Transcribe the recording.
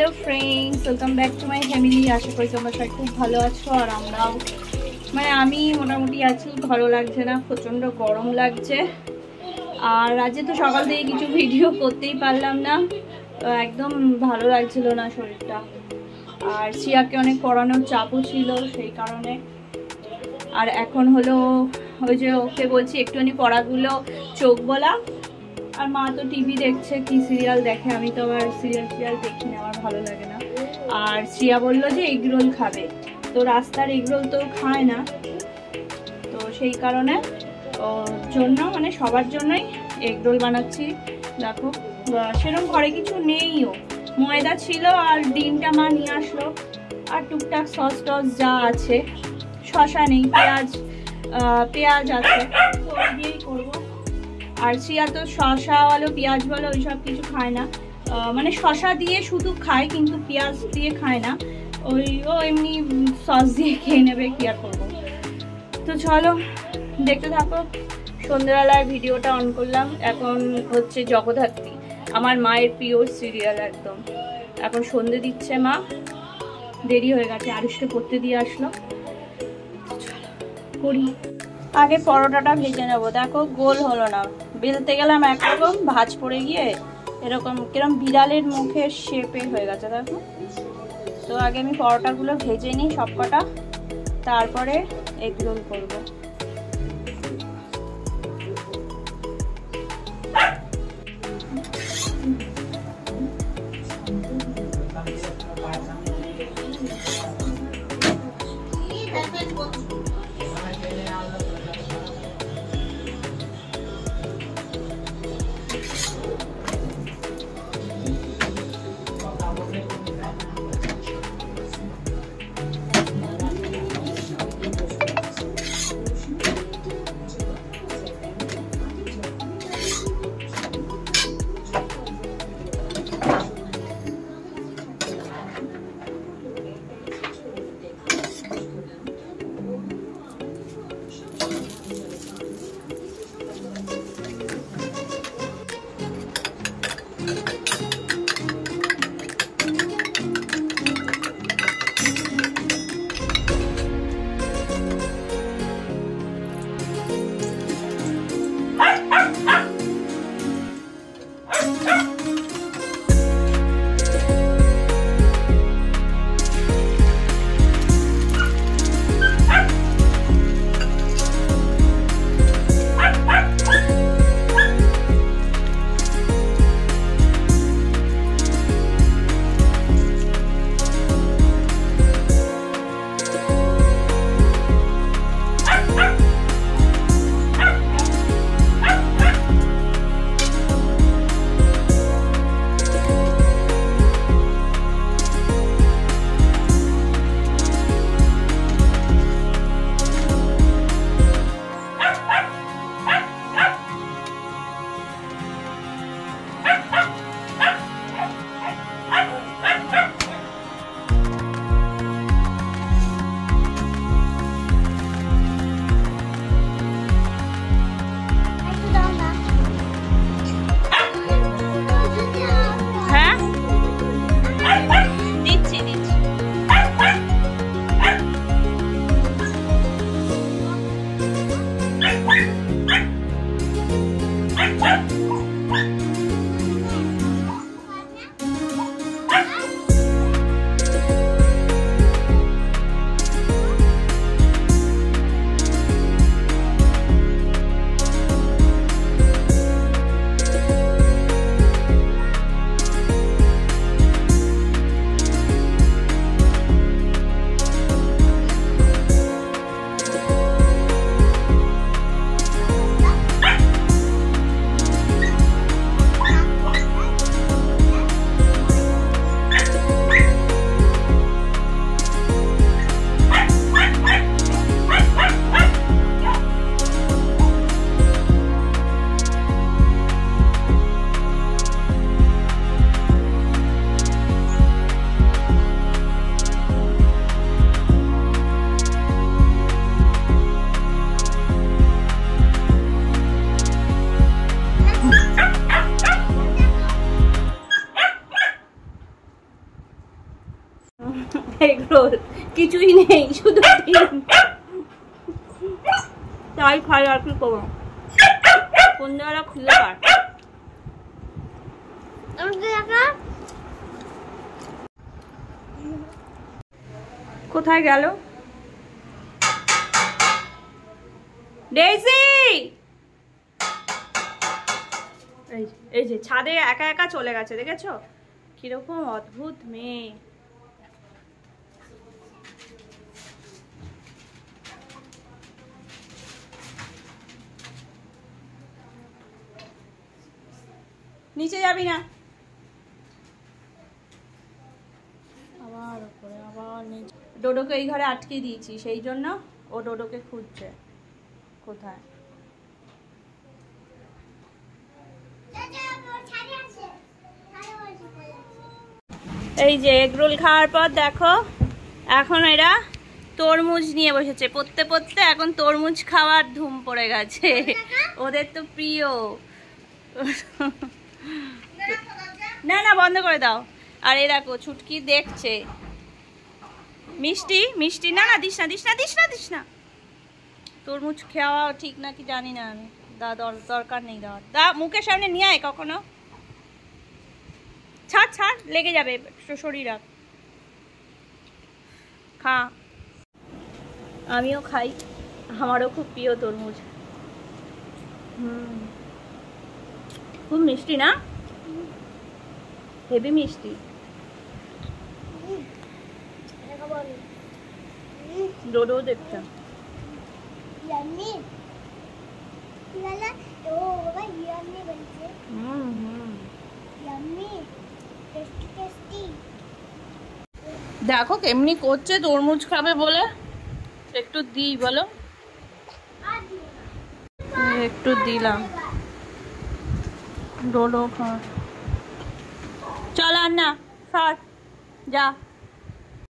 Hello friends, welcome back to my family. আশা করি তোমরা সবাই খুব ভালো আছো। আর আমরাও আমি মোটামুটি আছি। ভালো লাগছে না, প্রচণ্ড গরম লাগছে। আর আজকে তো সকাল থেকে কিছু ভিডিও করতেই পারলাম না, একদম ভালো লাগছিল না শরীরটা। আর সিয়াকে অনেক পড়ানোর চাপও ছিল সেই কারণে। আর এখন হলো ওই যে ওকে বলছি একটুখানি পড়াগুলো চোখ বলা। আর মা তো টিভি দেখছে, কি সিরিয়াল দেখে, আমি তো আবার সিরিয়াল দেখি না, আমার ভালো লাগে না। আর শ্রিয়া বললো যে এগ রোল খাবে, তো রাস্তার এগ রোল তো খায় না, তো সেই কারণে ওর জন্য সবার জন্যই এগ রোল বানাচ্ছি। দেখো সেরকম ঘরে কিছু নেইও, ময়দা ছিল আর ডিমটা মা নিয়ে আসলো, আর টুকটাক সস টস যা আছে, শশা নেই, পেঁয়াজ আছে, তো ওই দিয়েই করবো। আর শ্রিয়া তো শশা বলো পেঁয়াজ বলো ওইসব কিছু খায় না, শশা দিয়ে শুধু খায় কিন্তু পেঁয়াজ দিয়ে খায় না, ও এমনি সস দিয়ে খেয়ে নেবে, কি আর করবো। তো চলো দেখতে থাকো। সন্ধ্যেবেলার ভিডিওটা অন করলাম, এখন হচ্ছে জগদ্ধাত্রী, আমার মায়ের প্রিয় সিরিয়াল একদম। এখন সন্ধ্যে দিচ্ছে মা, দেরি হয়ে গেছে, আরুষকে পড়তে দিয়ে আসলো। করি আগে পরোটাটা ভেজে নেবো। দেখো গোল হলো না, বেলতে গেলাম একরকম, ভাঁজ পড়ে গিয়ে এরকম কিরম বিড়ালের মুখের শেপে হয়ে গেছে। দেখো, তো আগে আমি পরোটাগুলো ভেজে নিই সব কটা, তারপরে এগ রোল করবো। রোল, কিছুই নেই, শুধু ডিম। তাই খাই, আর কি করবো, সন্ধ্যাবেলা খুলে পার। কোথায় গেল ডেইসি? এই যে ছাদে একা একা চলে গেছে, দেখেছো কিরকম অদ্ভুত মেয়ে। নিচে যাবি না, আবার উপরে, আবার নিচে। ডোডোকে এই ঘরে আটকে দিয়েছি, সেই জন্য ও ডোডোকে খুঁজছে কোথায়। এই যে এগরোল খাওয়ার পর দেখো এখন এরা তরমুজ নিয়ে বসেছে, পড়তে পড়তে এখন তরমুজ খাওয়ার ধুম পড়ে গেছে, ওদের তো প্রিয়। না না বন্ধ করে দাও। আর এই দেখো ছুটকি দেখছে মিষ্টি, মিষ্টি না না দিস না, দিস না, দিস না, দিস না। তরমুজ খাওয়া ঠিক নাকি জানি না আমি, দরকার নেই দেওয়ার। দা মুখের সামনে নিয়ে আয় কখনো, ছাড় ছাড়, লেগে যাবে শরীর। খা, আমিও খাই, আমারও খুব প্রিয় তরমুজ। খুব মিষ্টি না, হেভি মিষ্টি। ডোডো দেখছে। দেখো কেমনি করছে তরমুজ খাবে বলে, একটু দিই বলো, একটু দিলাম। ডোডো খা, চল আর না, সর যা।